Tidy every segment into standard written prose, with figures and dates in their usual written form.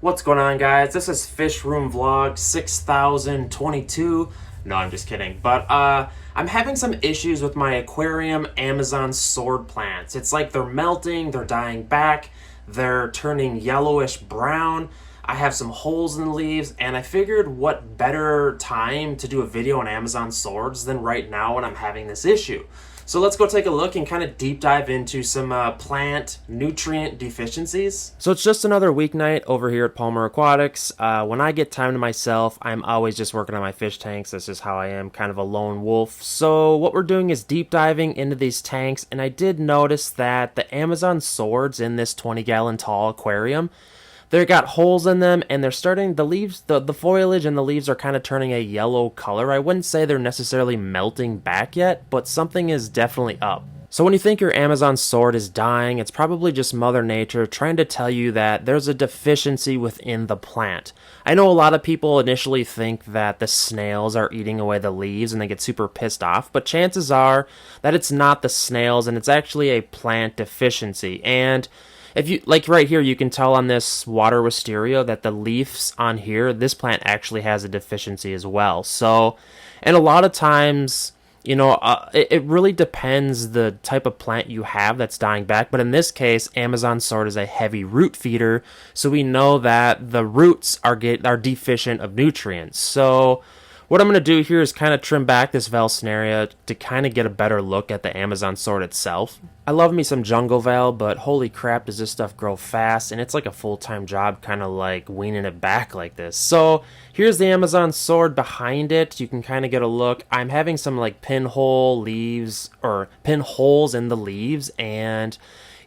What's going on, guys? This is Fish Room Vlog 6022. No, I'm just kidding. But I'm having some issues with my aquarium Amazon sword plants. It's like they're melting, they're dying back, they're turning yellowish brown. I have some holes in the leaves, and I figured what better time to do a video on Amazon swords than right now when I'm having this issue. So let's go take a look and kind of deep dive into some plant nutrient deficiencies. So it's just another weeknight over here at Palmer Aquatics. When I get time to myself, I'm always just working on my fish tanks. That's just how I am, kind of a lone wolf. So what we're doing is deep diving into these tanks, and I did notice that the Amazon swords in this 20-gallon tall aquarium, they got holes in them, and they're starting, the leaves, the foliage and the leaves are kind of turning a yellow color. I wouldn't say they're necessarily melting back yet, but something is definitely up. So when you think your Amazon sword is dying, it's probably just Mother Nature trying to tell you that there's a deficiency within the plant. I know a lot of people initially think that the snails are eating away the leaves and they get super pissed off, but chances are that it's not the snails and it's actually a plant deficiency. And if you, like right here, you can tell on this water wisteria that the leaves on here, this plant actually has a deficiency as well. So, and a lot of times, it really depends the type of plant you have that's dying back. But in this case, Amazon sword is a heavy root feeder, so we know that the roots are deficient of nutrients. So what I'm going to do here is kind of trim back this Vallisneria to kind of get a better look at the Amazon sword itself. I love me some jungle val, but holy crap does this stuff grow fast, and it's like a full-time job kind of like weaning it back like this. So here's the Amazon sword behind it. You can kind of get a look. I'm having some like pinholes in the leaves, and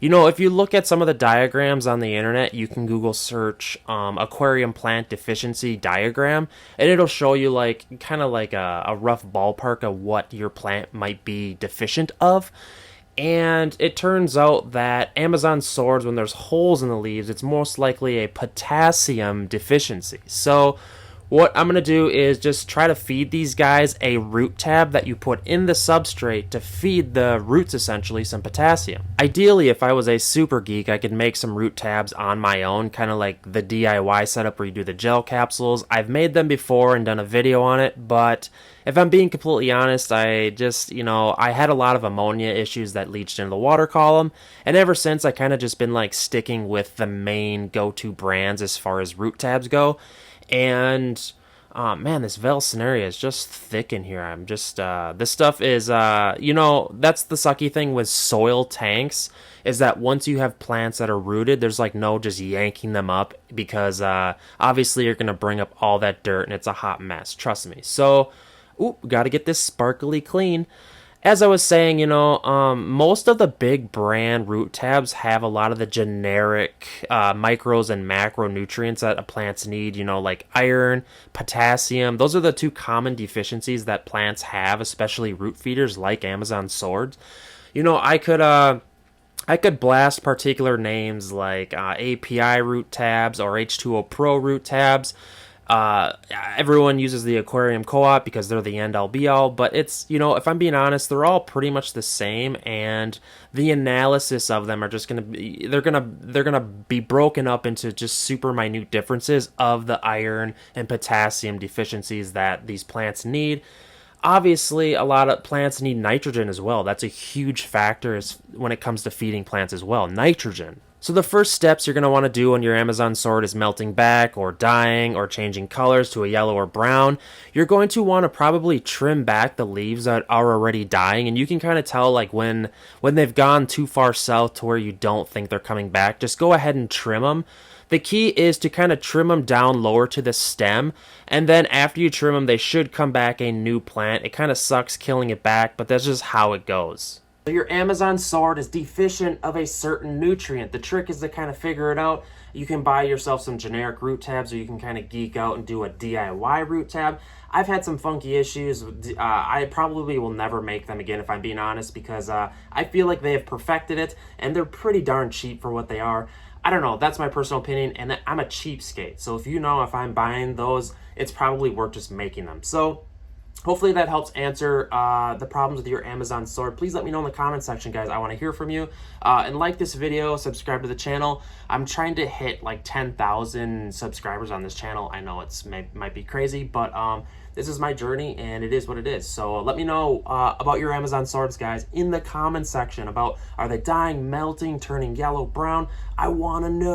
if you look at some of the diagrams on the internet, you can Google search aquarium plant deficiency diagram, and it'll show you kind of like a rough ballpark of what your plant might be deficient of. And it turns out that Amazon swords, when there's holes in the leaves, it's most likely a potassium deficiency. So what I'm going to do is just try to feed these guys a root tab that you put in the substrate to feed the roots essentially some potassium. Ideally, if I was a super geek, I could make some root tabs on my own, kind of like the DIY setup where you do the gel capsules. I've made them before and done a video on it, but if I'm being completely honest, I just, I had a lot of ammonia issues that leached into the water column, and ever since I kind of just been sticking with the main go-to brands as far as root tabs go. And man, this Vallisneria is just thick in here. I'm just this stuff is that's the sucky thing with soil tanks, is that once you have plants that are rooted, there's no just yanking them up, because obviously you're gonna bring up all that dirt and it's a hot mess, trust me. So gotta get this sparkly clean. As I was saying, most of the big brand root tabs have a lot of the generic micros and macronutrients that plants need, like iron, potassium. Those are the two common deficiencies that plants have, especially root feeders like Amazon swords. I could blast particular names like API root tabs or H2O Pro root tabs. Everyone uses the Aquarium Co-op because they're the end-all be-all, but it's, if I'm being honest, they're all pretty much the same, and the analysis of them are just they're gonna be broken up into just super minute differences of the iron and potassium deficiencies that these plants need. Obviously, a lot of plants need nitrogen as well. That's a huge factor when it comes to feeding plants as well, nitrogen. So the first steps you're going to want to do when your Amazon sword is melting back or dying or changing colors to a yellow or brown, you're going to want to probably trim back the leaves that are already dying, and you can kind of tell when they've gone too far south to where you don't think they're coming back. Just go ahead and trim them. The key is to kind of trim them down lower to the stem, and then after you trim them, they should come back a new plant. It kind of sucks killing it back, but that's just how it goes. So your Amazon sword is deficient of a certain nutrient. The trick is to kind of figure it out. You can buy yourself some generic root tabs, or you can kind of geek out and do a DIY root tab. I've had some funky issues. I probably will never make them again, if I'm being honest, because I feel like they have perfected it, and they're pretty darn cheap for what they are. I don't know, that's my personal opinion, and I'm a cheapskate. So if I'm buying those, it's probably worth just making them. So hopefully that helps answer the problems with your Amazon sword. Please let me know in the comment section, guys. I want to hear from you. And like this video, subscribe to the channel. I'm trying to hit like 10,000 subscribers on this channel. I know might be crazy, but this is my journey and it is what it is. So let me know about your Amazon swords, guys, in the comment section. About, are they dying, melting, turning yellow, brown? I want to know.